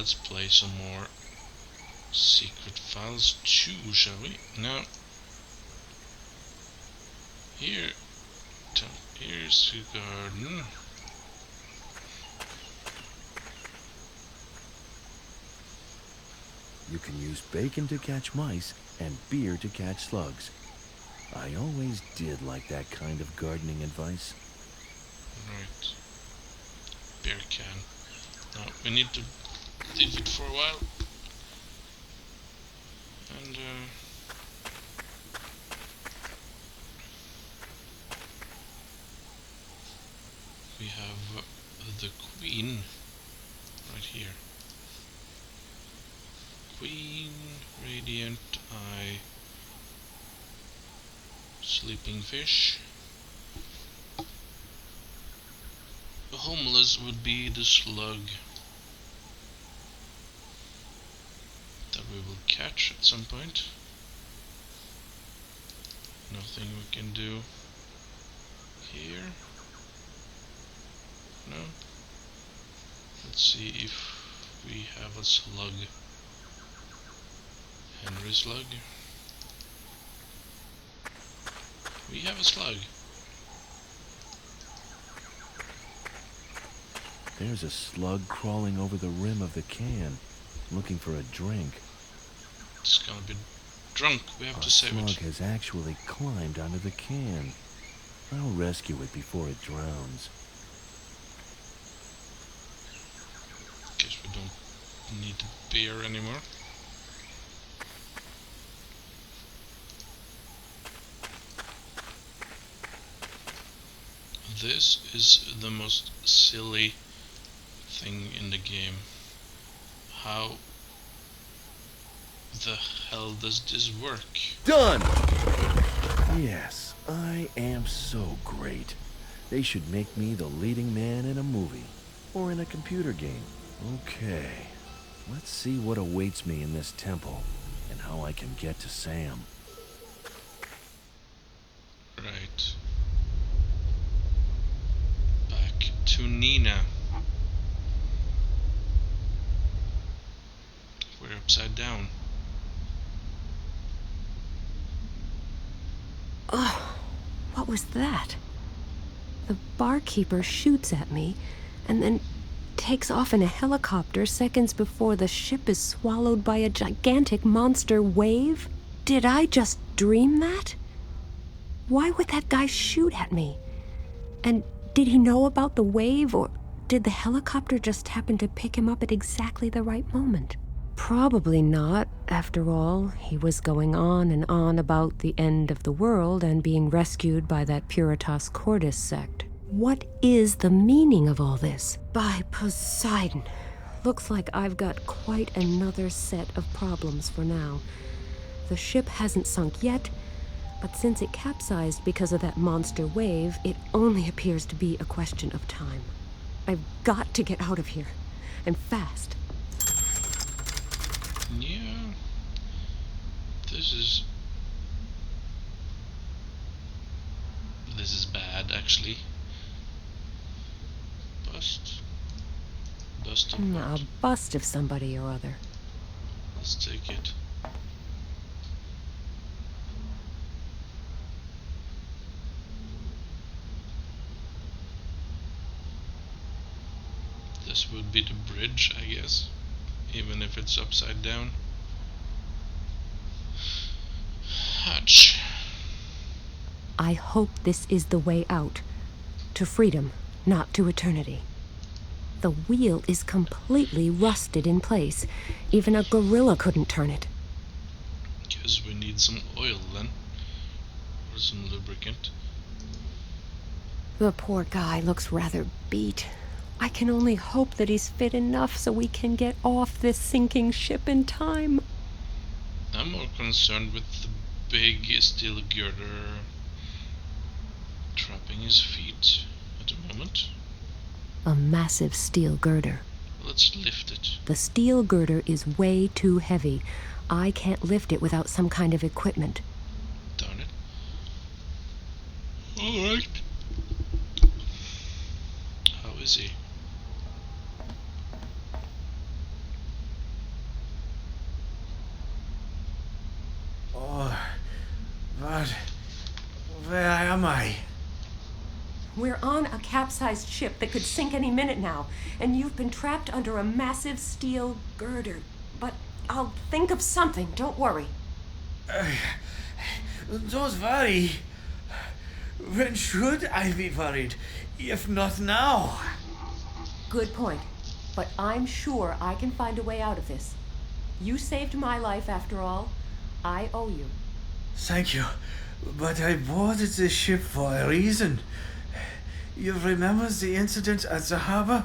let's play some more Secret Files 2, shall we? Now, here's the garden. You can use bacon to catch mice and beer to catch slugs. I always did like that kind of gardening advice. Right. Beer can. Now, we need to leave it for a while. And, we have the queen right here. Queen, radiant eye, sleeping fish. The homeless would be the slug that we will catch at some point. Nothing we can do here. No. Let's see if we have a slug. Henry slug. We have a slug. There's a slug crawling over the rim of the can, looking for a drink. It's gonna be drunk. We have to save it. A slug has actually climbed onto the can. I'll rescue it before it drowns. Guess we don't need the beer anymore. This is the most silly thing in the game. How the hell does this work? Done! Yes, I am so great. They should make me the leading man in a movie or in a computer game. Okay, let's see what awaits me in this temple and how I can get to Sam. Right. Back to Nina. We're upside down. Oh, what was that? The barkeeper shoots at me and then takes off in a helicopter seconds before the ship is swallowed by a gigantic monster wave? Did I just dream that? Why would that guy shoot at me? And did he know about the wave, or did the helicopter just happen to pick him up at exactly the right moment? Probably not. After all, he was going on and on about the end of the world and being rescued by that Puritas Cordis sect. What is the meaning of all this? By Poseidon. Looks like I've got quite another set of problems for now. The ship hasn't sunk yet, but since it capsized because of that monster wave, it only appears to be a question of time. I've got to get out of here, and fast. Yeah. This is bad, actually. Bust of A what? bust of somebody or other. Let's take it. This would be the bridge, I guess, even if it's upside down. Hatch. I hope this is the way out. To freedom, not to eternity. The wheel is completely rusted in place. Even a gorilla couldn't turn it. Guess we need some oil then. Or some lubricant. The poor guy looks rather beat. I can only hope that he's fit enough so we can get off this sinking ship in time. I'm more concerned with the big steel girder trapping his feet at the moment. A massive steel girder. Let's lift it. The steel girder is way too heavy. I can't lift it without some kind of equipment. Darn it. Alright. How is he? But where am I? We're on a capsized ship that could sink any minute now, and you've been trapped under a massive steel girder. But I'll think of something, don't worry. Don't worry. When should I be worried, if not now? Good point. But I'm sure I can find a way out of this. You saved my life after all. I owe you. Thank you, but I boarded this ship for a reason. You remember the incident at the harbor?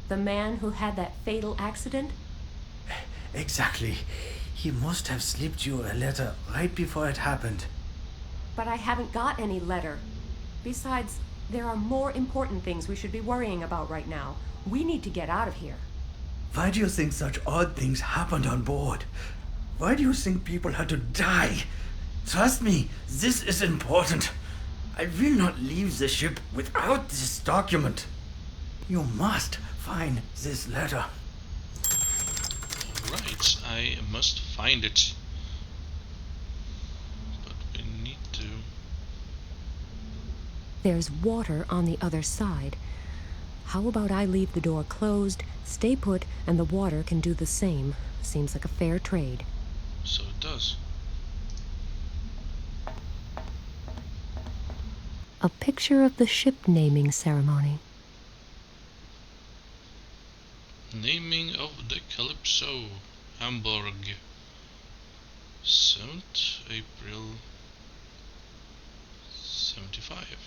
The man who had that fatal accident? Exactly. He must have slipped you a letter right before it happened. But I haven't got any letter. Besides, there are more important things we should be worrying about right now. We need to get out of here. Why do you think such odd things happened on board? Why do you think people had to die? Trust me, this is important. I will not leave the ship without this document. You must find this letter. Alright, I must find it. But we need to... There's water on the other side. How about I leave the door closed, stay put, and the water can do the same? Seems like a fair trade. So it does. A picture of the ship naming ceremony. Naming of the Calypso, Hamburg. 7th April 75.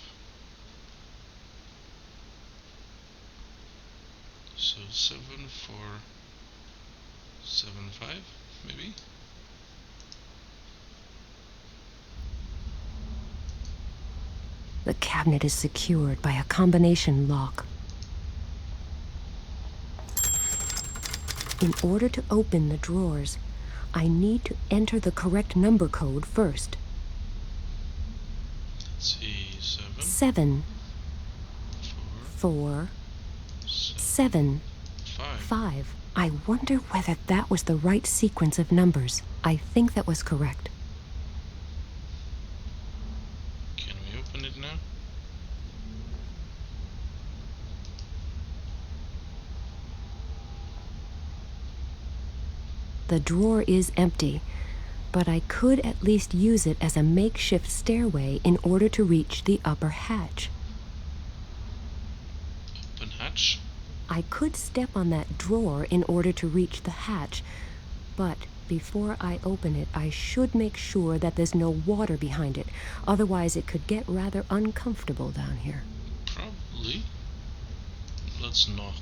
So 7475 maybe? The cabinet is secured by a combination lock. In order to open the drawers, I need to enter the correct number code first. Let's see, 7, 7, 4, 4, 7, 5. 5. I wonder whether that was the right sequence of numbers. I think that was correct. Can we open it now? The drawer is empty, but I could at least use it as a makeshift stairway in order to reach the upper hatch. Open hatch. I could step on that drawer in order to reach the hatch, but before I open it, I should make sure that there's no water behind it. Otherwise, it could get rather uncomfortable down here. Probably. Let's knock.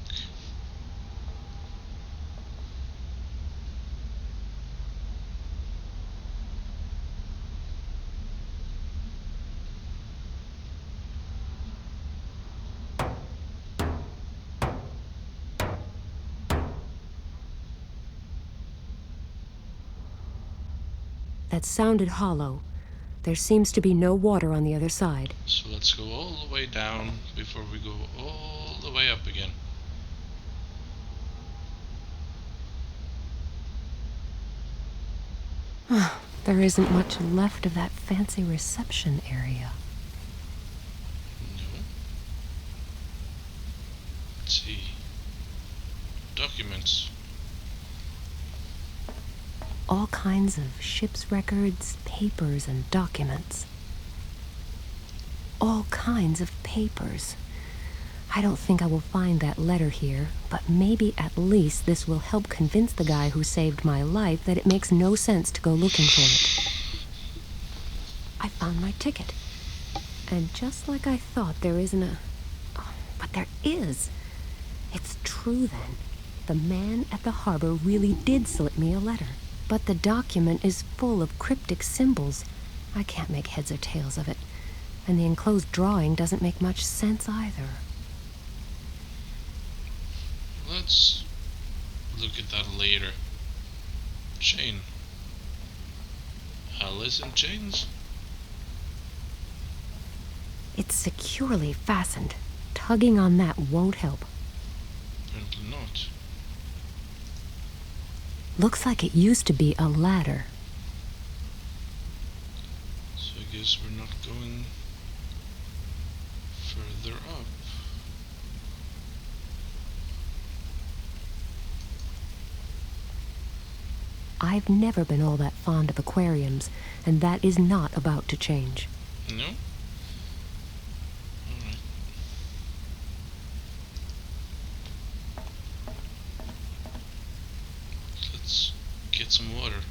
That sounded hollow. There seems to be no water on the other side. So let's go all the way down before we go all the way up again. There isn't much left of that fancy reception area. No. Let's see. Documents. All kinds of ship's records, papers, and documents. All kinds of papers. I don't think I will find that letter here, but maybe at least this will help convince the guy who saved my life that it makes no sense to go looking for it. I found my ticket. And just like I thought, there isn't a... Oh, but there is. It's true then. The man at the harbor really did slip me a letter. But the document is full of cryptic symbols. I can't make heads or tails of it. And the enclosed drawing doesn't make much sense either. Let's look at that later. Chain. Alice in chains? It's securely fastened. Tugging on that won't help. Apparently not. Looks like it used to be a ladder. I guess we're not going further up. I've never been all that fond of aquariums, and that is not about to change. No? Alright. Let's get some water.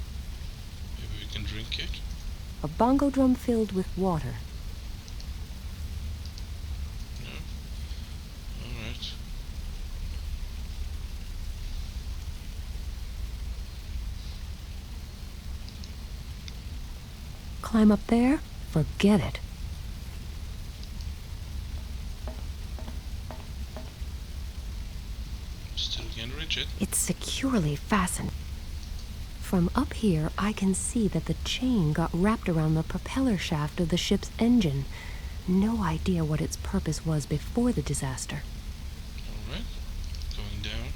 Maybe we can drink it. A bongo drum filled with water. No? Alright. Climb up there? Forget it. Still can't reach it. It's securely fastened. From up here, I can see that the chain got wrapped around the propeller shaft of the ship's engine. No idea what its purpose was before the disaster. Alright. Going down.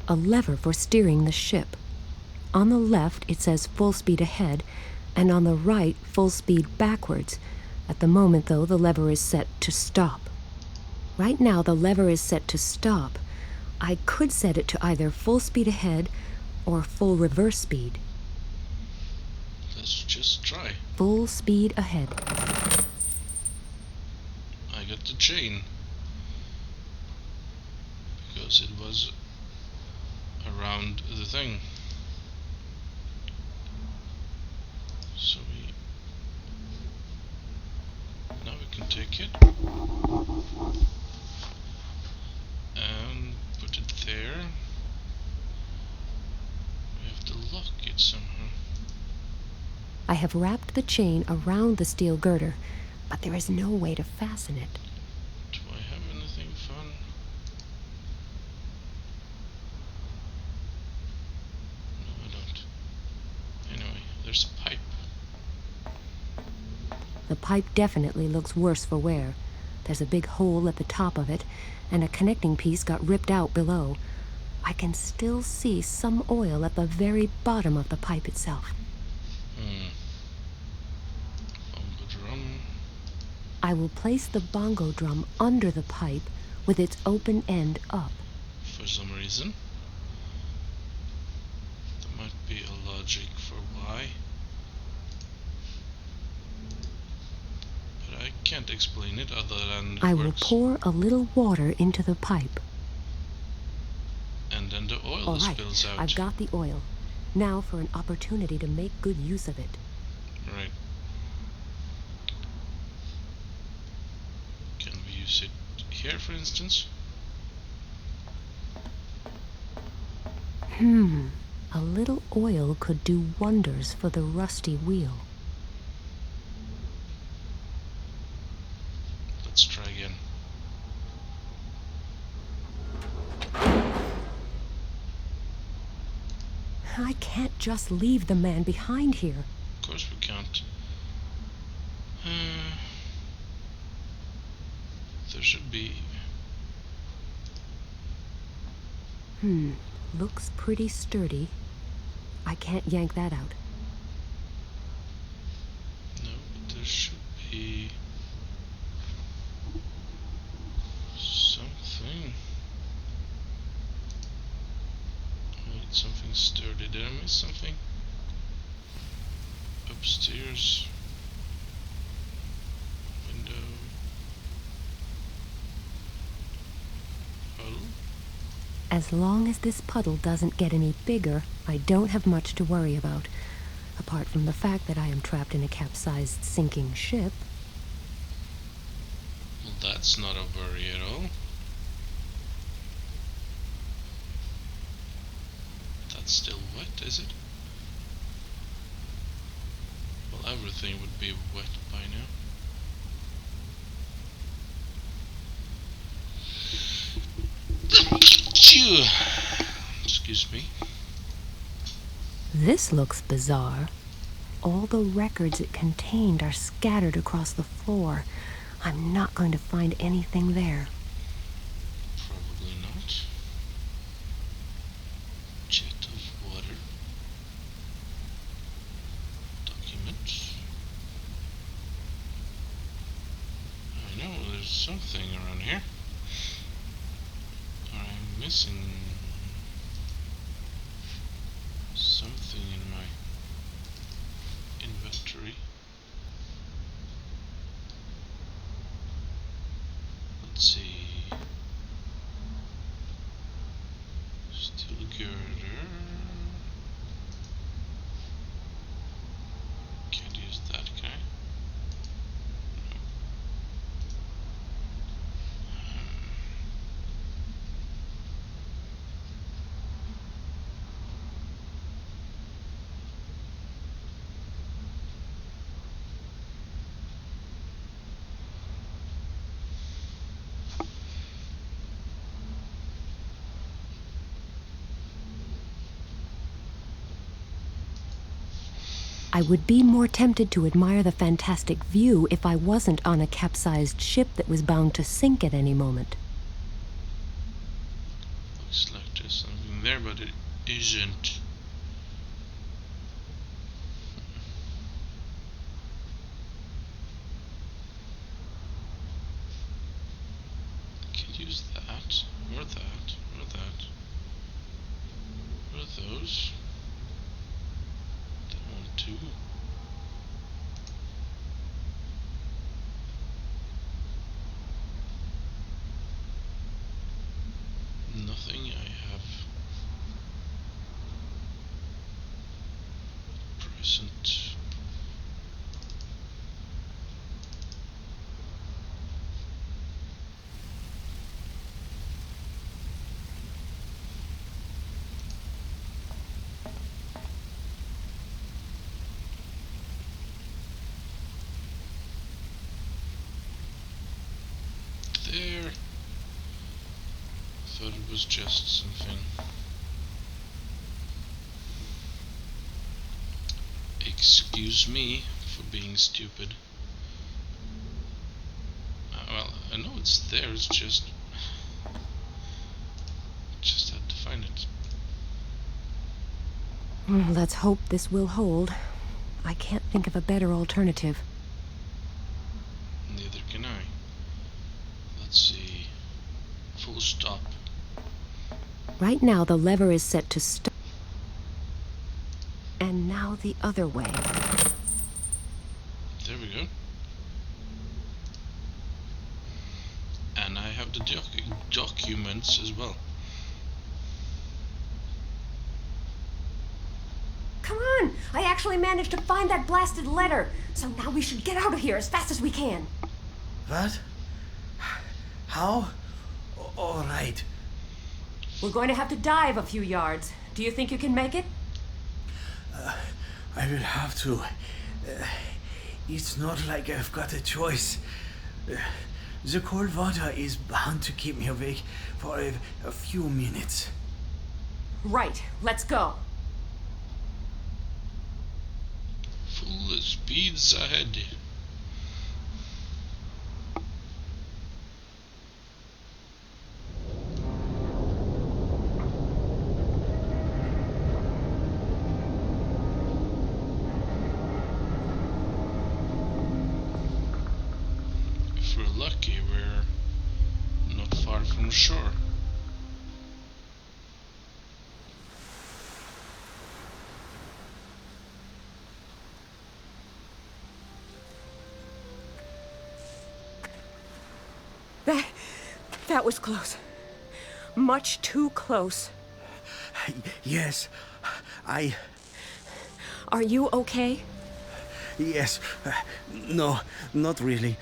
A lever for steering the ship. On the left, it says full speed ahead, and on the right, full speed backwards. At the moment, though, the lever is set to stop. Right now, the lever is set to stop. I could set it to either full speed ahead or full reverse speed. Let's just try. Full speed ahead. I got the chain. Because it was around the thing. So now we can take it and put it there. We have to lock it somehow. I have wrapped the chain around the steel girder, but there is no way to fasten it. Do I have anything fun? No, I don't. Anyway, there's a pipe. The pipe definitely looks worse for wear. There's a big hole at the top of it, and a connecting piece got ripped out below. I can still see some oil at the very bottom of the pipe itself. Bongo drum. I will place the bongo drum under the pipe with its open end up. For some reason. There might be a logic for why. But I can't explain it other than it I will works. pour a little water into the pipe. And then the oil All right, spills out. I've got the oil. Now for an opportunity to make good use of it. Right. Can we use it here, for instance? A little oil could do wonders for the rusty wheel. Let's try again. I can't just leave the man behind here. Of course we can't. There should be... Looks pretty sturdy. I can't yank that out. No, but there should be... something. Wait, something sturdy. Did I miss something? Upstairs. Window. Puddle. As long as this puddle doesn't get any bigger, I don't have much to worry about. Apart from the fact that I am trapped in a capsized, sinking ship. Well, that's not a worry at all. That's still wet, is it? Well, everything would be wet by now. Phew. Excuse me. This looks bizarre. All the records it contained are scattered across the floor. I'm not going to find anything there. Probably not. Jet of water. Documents. I know there's something around here. Or I'm missing something in my inventory. Let's see. Steel girder. Can't use that, can I? No. I would be more tempted to admire the fantastic view if I wasn't on a capsized ship that was bound to sink at any moment. Looks like there's something there, but it isn't. Can't use that, or that, or that. What are those? That one too. Nothing I have present. There. Thought it was just something. Excuse me for being stupid. Well, I know it's there, it's just had to find it. Let's hope this will hold. I can't think of a better alternative. Neither can I. Let's see. Full stop. Right now the lever is set to stop. And now the other way. There we go. And I have the documents as well. Come on! I actually managed to find that blasted letter. So now we should get out of here as fast as we can. What? How? All right. We're going to have to dive a few yards. Do you think you can make it? I will have to. It's not like I've got a choice. The cold water is bound to keep me awake for a few minutes. Right. Let's go. Full speeds ahead. If we're lucky, we're not far from shore. That was close. Much too close. Yes, Are you okay? Yes. No, not really.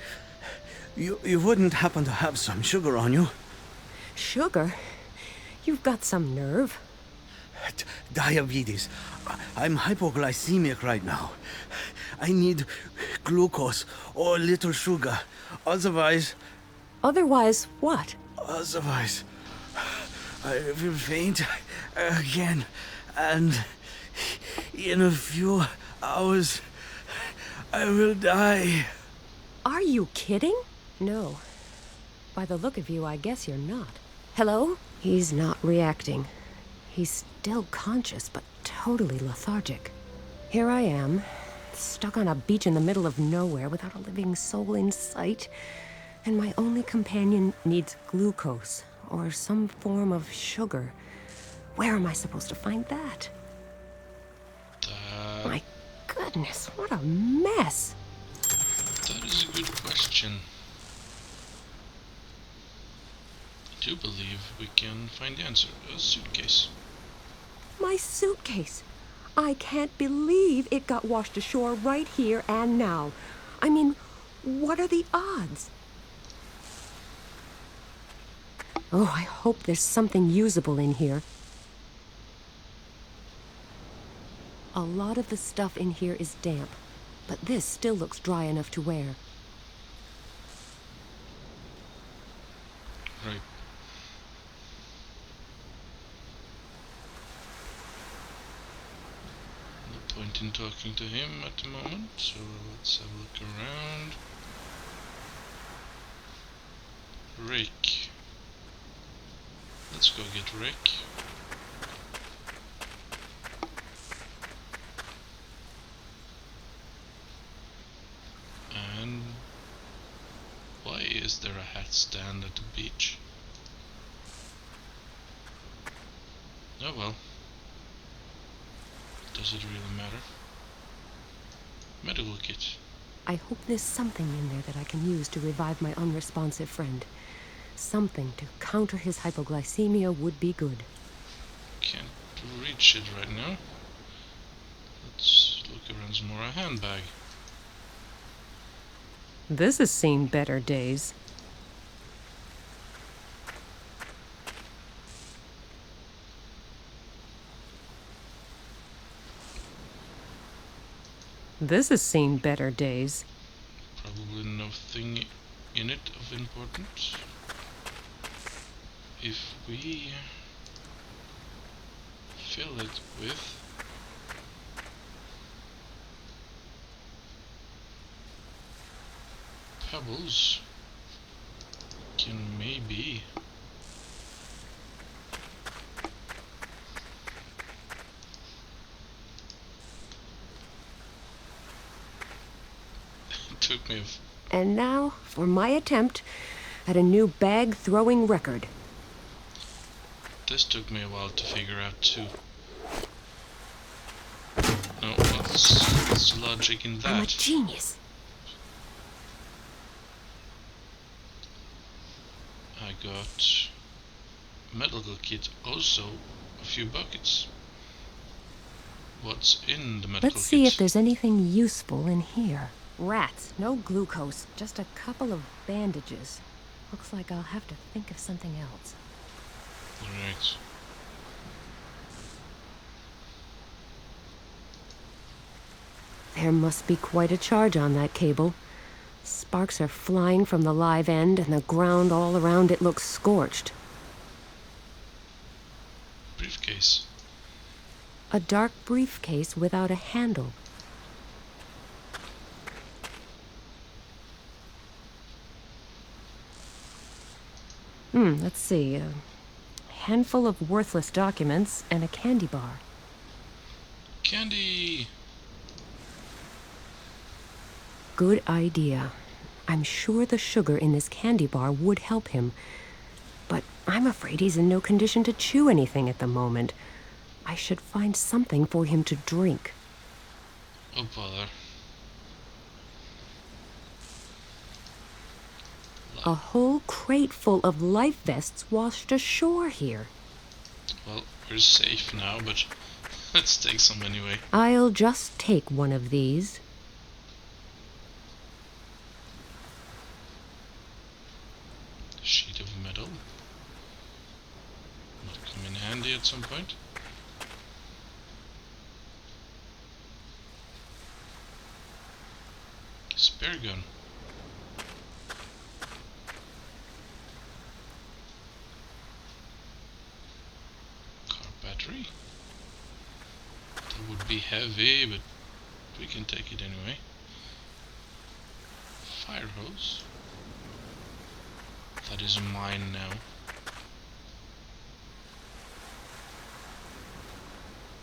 You wouldn't happen to have some sugar on you? Sugar? You've got some nerve. Diabetes. I'm hypoglycemic right now. I need glucose or a little sugar. Otherwise, What? Otherwise, I will faint again, and in a few hours, I will die. Are you kidding? No. By the look of you, I guess you're not. Hello? He's not reacting. He's still conscious, but totally lethargic. Here I am, stuck on a beach in the middle of nowhere without a living soul in sight, and my only companion needs glucose, or some form of sugar. Where am I supposed to find that? My goodness, what a mess! That is a good question. I do believe we can find the answer. A suitcase. My suitcase! I can't believe it got washed ashore right here and now. I mean, what are the odds? Oh, I hope there's something usable in here. A lot of the stuff in here is damp, but this still looks dry enough to wear. Right. No point in talking to him at the moment, so let's have a look around. Rick. Let's go get Rick. And why is there a hat stand at the beach? Oh well. Does it really matter? Medical kit. I hope there's something in there that I can use to revive my unresponsive friend. Something to counter his hypoglycemia would be good. Can't reach it right now. Let's look around some more. A handbag. This has seen better days. This has seen better days. Probably nothing in it of importance. If we fill it with pebbles, can maybe it took me And now for my attempt at a new bag-throwing record. this took me a while to figure out too. No, what's the logic in I'm a that? genius. I got medical kit, also a few buckets. What's in the medical Let's see kit? if there's anything useful in here. Rats, no glucose, just a couple of bandages. Looks like I'll have to think of something else. Right. There must be quite a charge on that cable. Sparks are flying from the live end, and the ground all around it looks scorched. Briefcase. A dark briefcase without a handle. Let's see. A handful of worthless documents and a candy bar. Candy! Good idea. I'm sure the sugar in this candy bar would help him. But I'm afraid he's in no condition to chew anything at the moment. I should find something for him to drink. Oh bother. A whole crate full of life vests washed ashore here. Well, we're safe now, but let's take some anyway. I'll just take one of these. Sheet of metal. Might come in handy at some point. Spare gun. Car battery. That would be heavy, but we can take it anyway. Fire hose. That is mine now.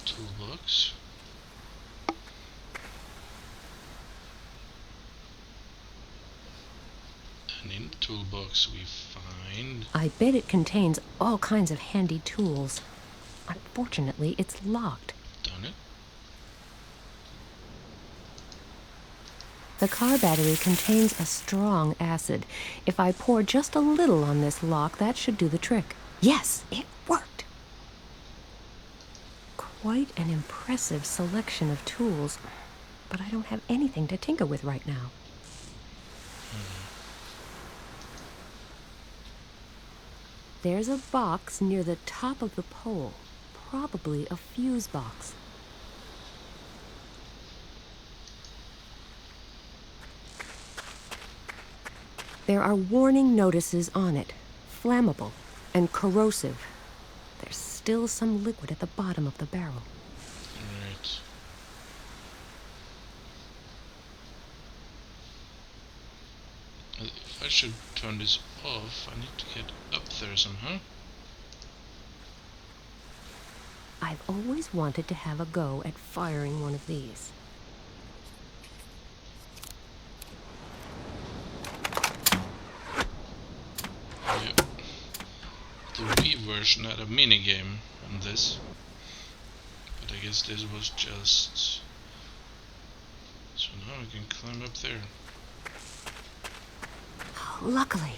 Toolbox. And in the toolbox we find... I bet it contains all kinds of handy tools. Unfortunately, it's locked. Done it. The car battery contains a strong acid. If I pour just a little on this lock, that should do the trick. Yes, it worked. Quite an impressive selection of tools, but I don't have anything to tinker with right now. There's a box near the top of the pole, probably a fuse box. There are warning notices on it, flammable and corrosive. There's still some liquid at the bottom of the barrel. Alright. If I should turn this off, I need to get up there somehow. I've always wanted to have a go at firing one of these. Yeah. The Wii version had a minigame on this. But I guess this was just... So now we can climb up there. Luckily,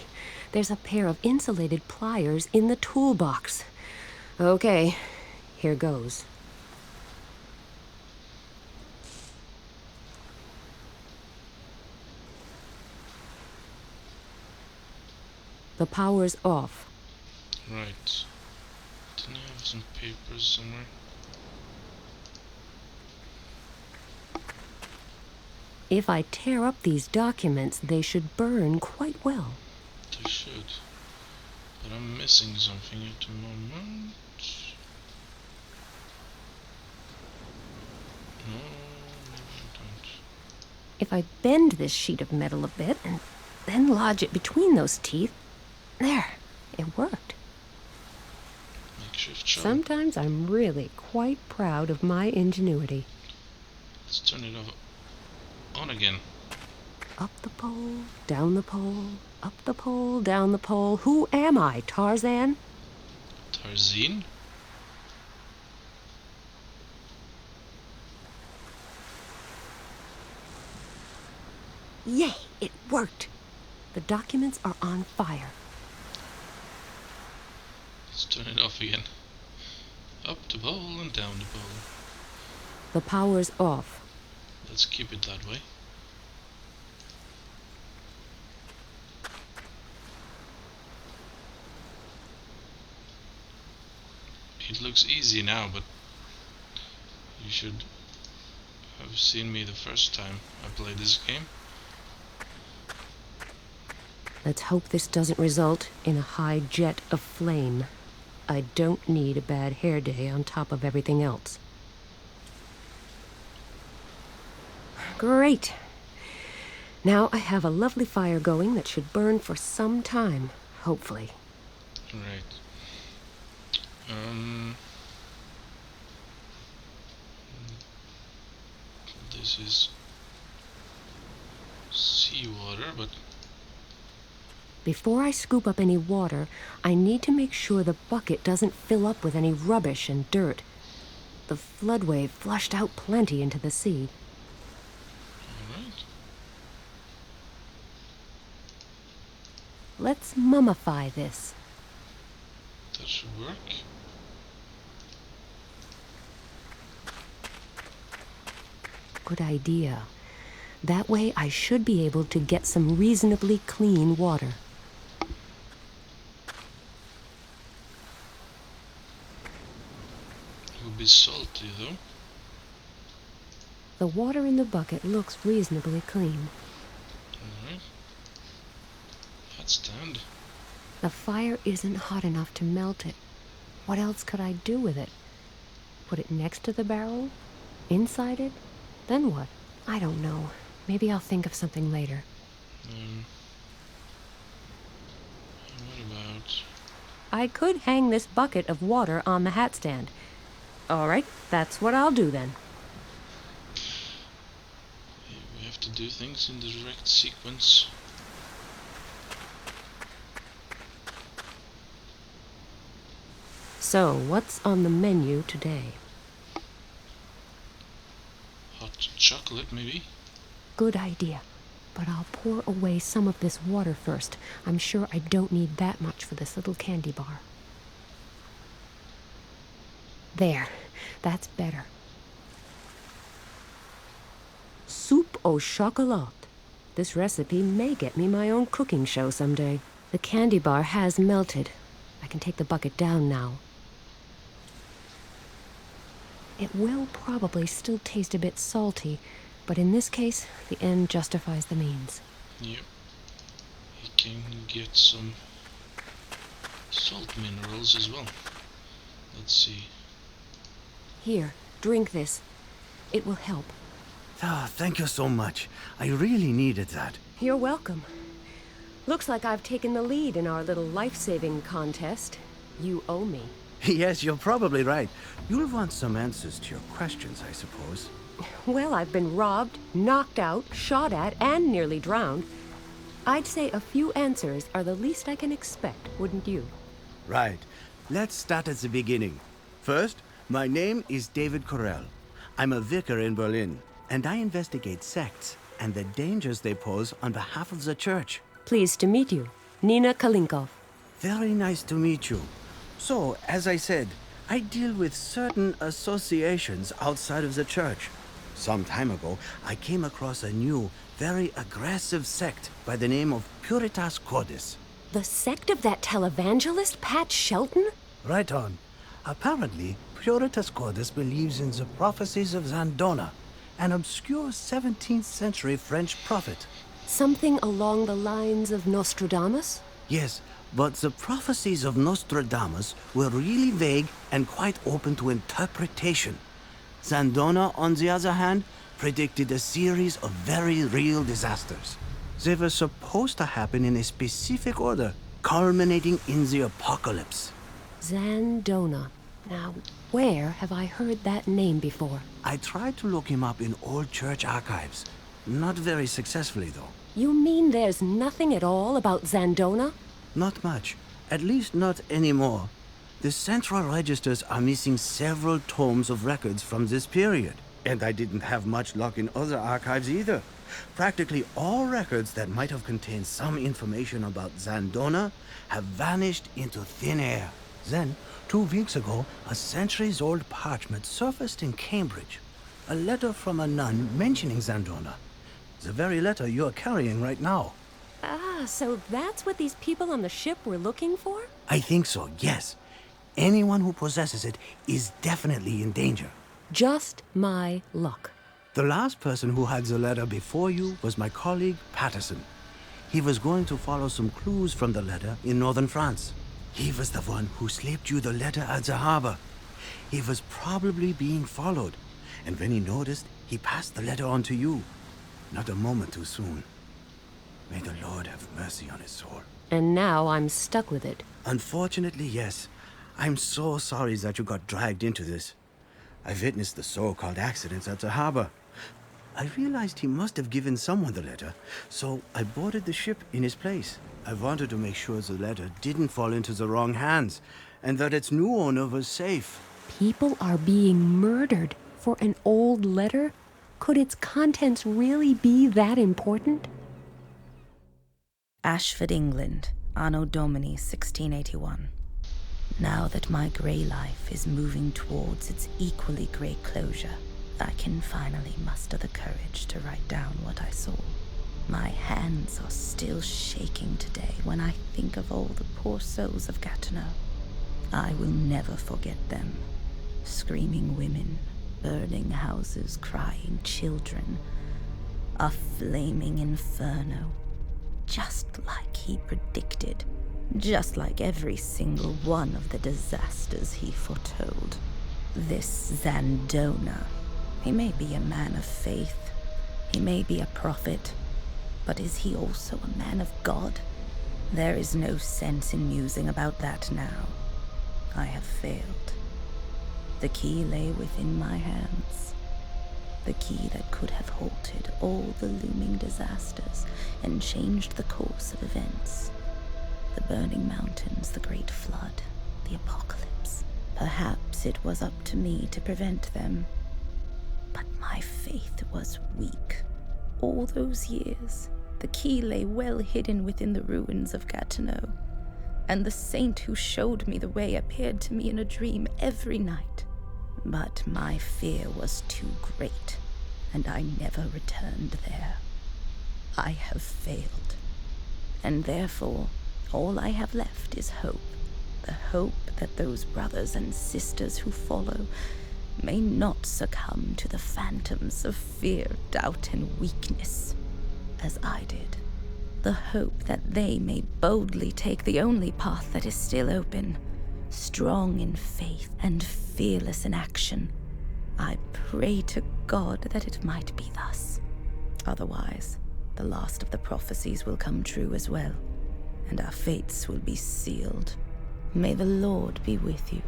there's a pair of insulated pliers in the toolbox. Okay, here goes. The power's off. Right. Didn't I have some papers somewhere? If I tear up these documents, they should burn quite well. They should. But I'm missing something at the moment. No, maybe I don't. If I bend this sheet of metal a bit and then lodge it between those teeth, there, it worked. Makeshift shovel. Sometimes I'm really quite proud of my ingenuity. Let's turn it off. On again. Up the pole, down the pole, up the pole, down the pole. Who am I, Tarzan? Tarzine? Yay, it worked. The documents are on fire. Let's turn it off again. Up the pole and down the pole. The power's off. Let's keep it that way. It looks easy now, but you should have seen me the first time I played this game. Let's hope this doesn't result in a high jet of flame. I don't need a bad hair day on top of everything else. Great. Now I have a lovely fire going that should burn for some time, hopefully. Right. This is seawater, but Before I scoop up any water, I need to make sure the bucket doesn't fill up with any rubbish and dirt. The flood wave flushed out plenty into the sea. alright. Let's mummify this. That should work. Good idea. That way I should be able to get some reasonably clean water. It will be salty though. The water in the bucket looks reasonably clean. Alright. Let's stand. The fire isn't hot enough to melt it. What else could I do with it? Put it next to the barrel? Inside it? Then what? I don't know. Maybe I'll think of something later. I'm I could hang this bucket of water on the hat stand. All right, that's what I'll do then. We have to do things in the direct sequence. So, what's on the menu today? Hot chocolate, maybe? Good idea. But I'll pour away some of this water first. I'm sure I don't need that much for this little candy bar. There. That's better. Soup au chocolat. This recipe may get me my own cooking show someday. The candy bar has melted. I can take the bucket down now. It will probably still taste a bit salty, but in this case, the end justifies the means. Yep. He can get some salt minerals as well. Let's see. Here, drink this. It will help. Ah, thank you so much. I really needed that. You're welcome. Looks like I've taken the lead in our little life-saving contest. You owe me. Yes, you're probably right. You'll want some answers to your questions, I suppose. Well, I've been robbed, knocked out, shot at, and nearly drowned. I'd say a few answers are the least I can expect, wouldn't you? Right. Let's start at the beginning. First, my name is David Corell. I'm a vicar in Berlin, and I investigate sects and the dangers they pose on behalf of the church. Pleased to meet you. Nina Kalinkov. Very nice to meet you. So, as I said, I deal with certain associations outside of the church. Some time ago, I came across a new, very aggressive sect by the name of Puritas Cordis. The sect of that televangelist, Pat Shelton? Right on. Apparently, Puritas Cordis believes in the prophecies of Zandona, an obscure 17th century French prophet. Something along the lines of Nostradamus? Yes, but the prophecies of Nostradamus were really vague and quite open to interpretation. Zandona, on the other hand, predicted a series of very real disasters. They were supposed to happen in a specific order, culminating in the apocalypse. Zandona. Now, where have I heard that name before? I tried to look him up in old church archives. Not very successfully, though. You mean there's nothing at all about Zandona? Not much. At least not anymore. The central registers are missing several tomes of records from this period. And I didn't have much luck in other archives either. Practically all records that might have contained some information about Zandona have vanished into thin air. Then, 2 weeks ago, a centuries-old parchment surfaced in Cambridge. A letter from a nun mentioning Zandona. The very letter you're carrying right now. Ah, so that's what these people on the ship were looking for? I think so, yes. Anyone who possesses it is definitely in danger. Just my luck. The last person who had the letter before you was my colleague, Patterson. He was going to follow some clues from the letter in northern France. He was the one who slipped you the letter at the harbor. He was probably being followed, and when he noticed, he passed the letter on to you. Not a moment too soon. May the Lord have mercy on his soul. And now I'm stuck with it. Unfortunately, yes. I'm so sorry that you got dragged into this. I witnessed the so-called accidents at the harbor. I realized he must have given someone the letter, so I boarded the ship in his place. I wanted to make sure the letter didn't fall into the wrong hands, and that its new owner was safe. People are being murdered for an old letter? Could its contents really be that important? Ashford, England, Anno Domini 1681. Now that my grey life is moving towards its equally grey closure, I can finally muster the courage to write down what I saw. My hands are still shaking today when I think of all the poor souls of Gatineau. I will never forget them. Screaming women, burning houses, crying children. A flaming inferno. Just like he predicted. Just like every single one of the disasters he foretold. This Zandona. He may be a man of faith. He may be a prophet. But is he also a man of God? There is no sense in musing about that now. I have failed. The key lay within my hands. The key that could have halted all the looming disasters and changed the course of events. The burning mountains, the great flood, the apocalypse. Perhaps it was up to me to prevent them. But my faith was weak. All those years, the key lay well hidden within the ruins of Gatineau, and the saint who showed me the way appeared to me in a dream every night. But my fear was too great, and I never returned there. I have failed, and therefore all I have left is hope. The hope that those brothers and sisters who follow may not succumb to the phantoms of fear, doubt, and weakness, as I did. The hope that they may boldly take the only path that is still open, strong in faith and fearless in action. I pray to God that it might be thus. Otherwise, the last of the prophecies will come true as well, and our fates will be sealed. May the Lord be with you.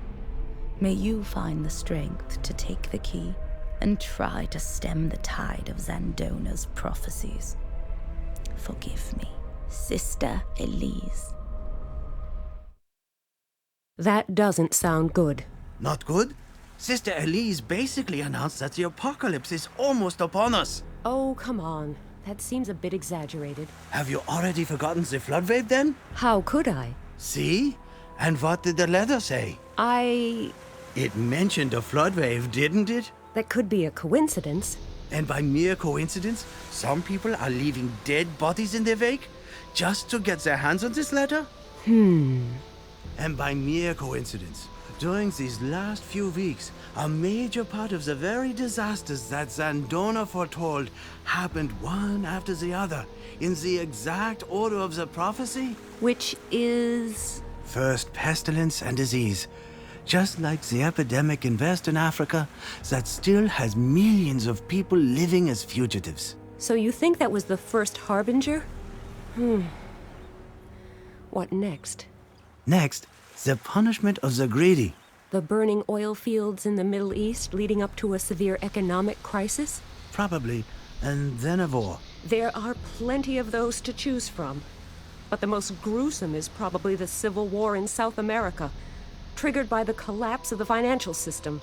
May you find the strength to take the key and try to stem the tide of Zandona's prophecies. Forgive me, Sister Elise. That doesn't sound good. Not good? Sister Elise basically announced that the apocalypse is almost upon us. Oh, come on. That seems a bit exaggerated. Have you already forgotten the flood wave then? How could I? See? And what did the letter say? It mentioned a flood wave, didn't it? That could be a coincidence. And by mere coincidence, some people are leaving dead bodies in their wake just to get their hands on this letter? And by mere coincidence, during these last few weeks, a major part of the very disasters that Zandona foretold happened one after the other, in the exact order of the prophecy. Which is... First pestilence and disease, just like the epidemic in Western Africa that still has millions of people living as fugitives. So you think that was the first harbinger? What next? Next, the punishment of the greedy. The burning oil fields in the Middle East leading up to a severe economic crisis? Probably, and then a war. There are plenty of those to choose from. But the most gruesome is probably the civil war in South America, triggered by the collapse of the financial system.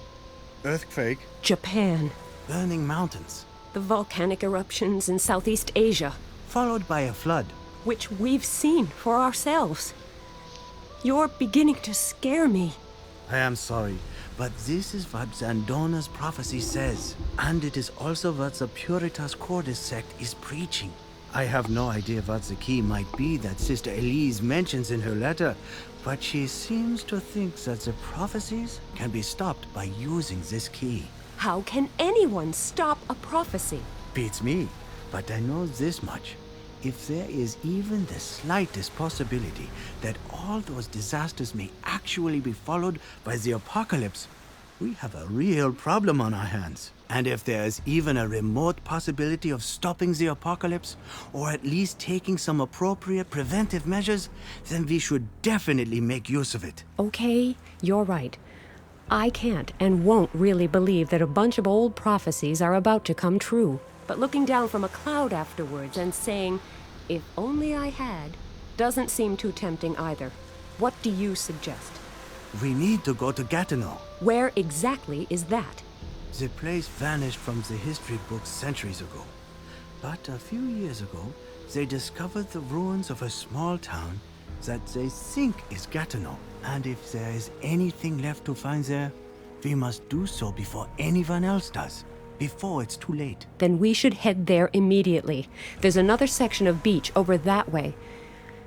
Earthquake. Japan. Burning mountains. The volcanic eruptions in Southeast Asia. Followed by a flood. Which we've seen for ourselves. You're beginning to scare me. I am sorry, but this is what Zandona's prophecy says. And it is also what the Puritas Cordis sect is preaching. I have no idea what the key might be that Sister Elise mentions in her letter, but she seems to think that the prophecies can be stopped by using this key. How can anyone stop a prophecy? Beats me, but I know this much. If there is even the slightest possibility that all those disasters may actually be followed by the apocalypse, we have a real problem on our hands. And if there is even a remote possibility of stopping the apocalypse, or at least taking some appropriate preventive measures, then we should definitely make use of it. Okay, you're right. I can't and won't really believe that a bunch of old prophecies are about to come true. But looking down from a cloud afterwards and saying, if only I had, doesn't seem too tempting either. What do you suggest? We need to go to Gatineau. Where exactly is that? The place vanished from the history books centuries ago. But a few years ago, they discovered the ruins of a small town that they think is Gatineau. And if there is anything left to find there, we must do so before anyone else does. Before it's too late. Then we should head there immediately. There's another section of beach over that way.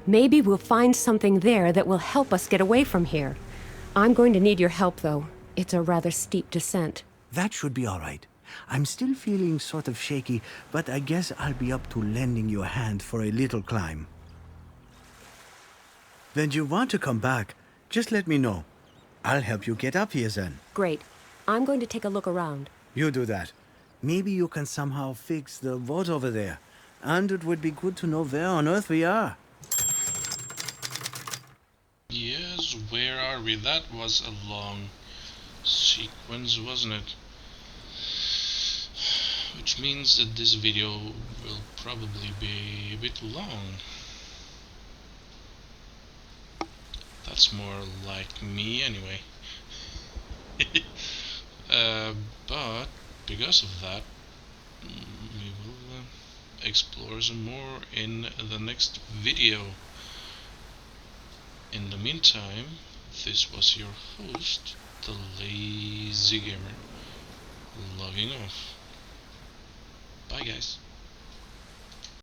Maybe we'll find something there that will help us get away from here. I'm going to need your help, though. It's a rather steep descent. That should be all right. I'm still feeling sort of shaky, but I guess I'll be up to lending you a hand for a little climb. When you want to come back, just let me know. I'll help you get up here then. Great. I'm going to take a look around. You do that. Maybe you can somehow fix the boat over there. And it would be good to know where on earth we are. Harvey, that was a long sequence, wasn't it? Which means that this video will probably be a bit long. That's more like me anyway. But because of that, we will explore some more in the next video. In the meantime, this was your host, the Lazy Gamer, logging off. Bye guys.